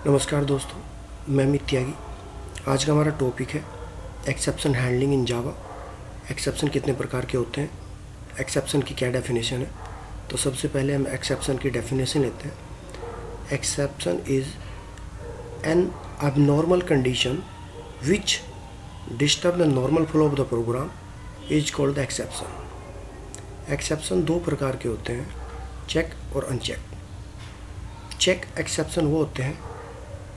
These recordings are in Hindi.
नमस्कार दोस्तों, मैं अमित त्यागी। आज का हमारा टॉपिक है exception handling in Java. Exception कितने प्रकार के होते हैं, एक्सेप्शन की क्या डेफिनेशन है। तो सबसे पहले हम एक्सेप्शन की डेफिनेशन लेते हैं। Exception is an abnormal condition which disturb the normal flow of the program is called the exception. Exception दो प्रकार के होते हैं, चेक और अनचेक। चेक एक्सेप्शन वो होते हैं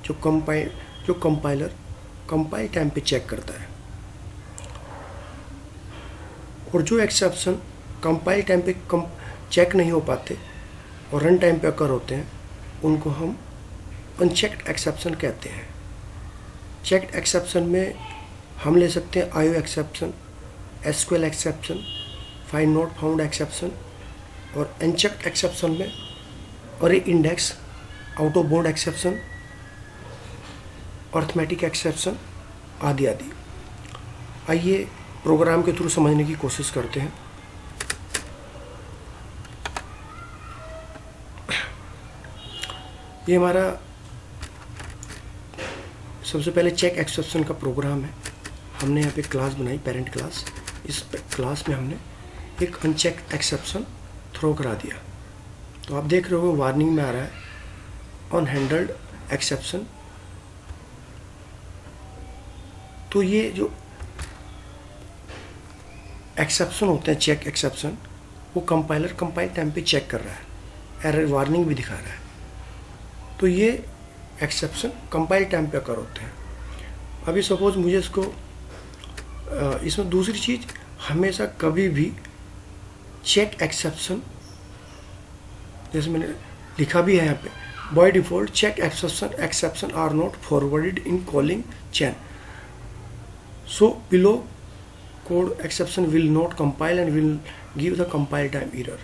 जो कंपाइलर कंपाइल टाइम पे चेक करता है, और जो एक्सेप्शन कंपाइल टाइम पे चेक नहीं हो पाते और रन टाइम पे अकर होते हैं, उनको हम अनचेक्ड एक्सेप्शन कहते हैं। चेक्ड एक्सेप्शन में हम ले सकते हैं IO exception, SQL exception, find not found exception, और अनचेक्ड एक्सेप्शन में अरे index, out of bound exception, arithmetic exception आदि आदि। आइए प्रोग्राम के थ्रू समझने की कोशिश करते हैं। ये हमारा सबसे पहले चेक एक्सेप्शन का प्रोग्राम है। हमने यहाँ पे क्लास बनाई, पेरेंट क्लास। इस क्लास में हमने एक अनचेक एक्सेप्शन थ्रो करा दिया। तो आप देख रहे हो वार्निंग में आ रहा है अनहैंडल्ड एक्सेप्शन। तो ये जो एक्सेप्शन होते हैं, चेक एक्सेप्शन, वो कंपाइलर कंपाइल टाइम पे चेक कर रहा है, एरर वार्निंग भी दिखा रहा है। तो ये एक्सेप्शन कंपाइल टाइम पे अकर होते हैं। अभी सपोज मुझे इसमें दूसरी चीज़, हमेशा कभी भी चेक एक्सेप्शन, जैसे मैंने लिखा भी है यहाँ पे, by default check exception are not forwarded in calling chain, so below code exception will not compile and will give the compile time error.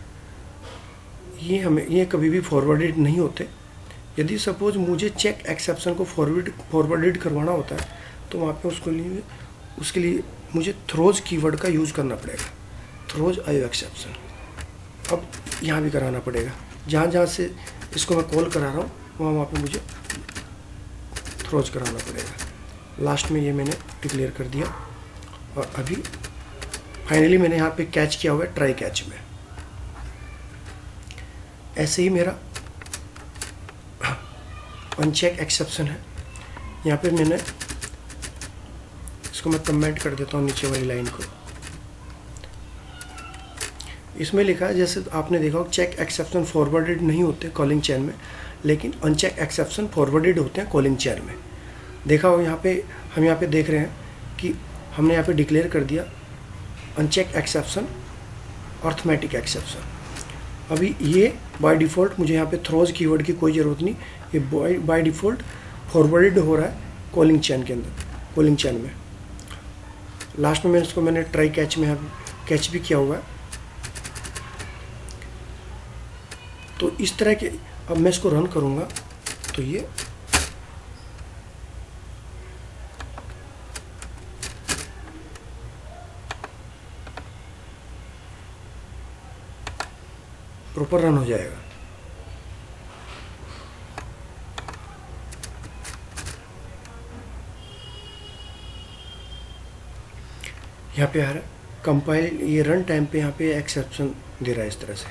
ये कभी भी फॉरवर्डेड नहीं होते। यदि सपोज मुझे चेक एक्सेप्शन को फॉरवर्डेड करवाना होता है, तो वहाँ पे उसके लिए मुझे थ्रोज कीवर्ड का यूज़ करना पड़ेगा, थ्रोज आईओ एक्सेप्शन। अब यहाँ भी कराना पड़ेगा, जहाँ से इसको मैं कॉल करा रहा हूँ वहाँ पे मुझे थ्रोज कराना पड़ेगा। लास्ट में ये मैंने डिक्लेयर कर दिया, और अभी फाइनली मैंने यहाँ पे कैच किया हुआ है ट्राई कैच में। ऐसे ही मेरा अनचेक एक्सेप्शन है। यहाँ पे मैंने इसको मैं कमेंट कर देता हूँ, नीचे वाली लाइन को। इसमें लिखा है, जैसे आपने देखा चेक एक्सेप्शन फॉरवर्डेड नहीं होते कॉलिंग चेन में, लेकिन अनचेक एक्सेप्शन फॉरवर्डेड होते हैं कॉलिंग चेन में। देखा हो यहाँ पे, हम यहाँ पे देख रहे हैं कि हमने यहाँ पे डिक्लेयर कर दिया अनचेक एक्सेप्शन, अर्थमेटिक एक्सेप्शन। अभी ये बाय डिफ़ॉल्ट मुझे यहाँ पे थ्रोज कीवर्ड की कोई ज़रूरत नहीं, ये बाय डिफ़ॉल्ट फॉरवर्डेड हो रहा है कॉलिंग चेन के अंदर, कॉलिंग चेन में। लास्ट में मैंने ट्राई कैच में कैच भी किया हुआ है। तो इस तरह के, अब मैं इसको रन करूँगा तो ये प्रॉपर रन हो जाएगा। यहाँ पे आ रहा है कंपाइल, ये रन टाइम पे यहाँ पे एक्सेप्शन दे रहा है इस तरह से।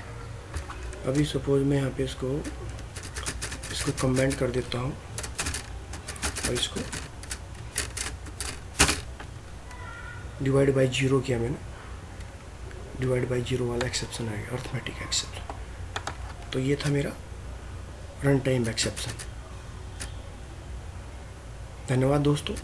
अभी सपोज मैं यहाँ पे इसको कमेंट कर देता हूँ, और इसको डिवाइड बाय 0 किया मैंने, डिवाइड बाय 0 वाला एक्सेप्शन आ गया, अर्थमेटिक एक्सेप्शन। तो ये था मेरा रन टाइम एक्सेप्शन। धन्यवाद दोस्तों।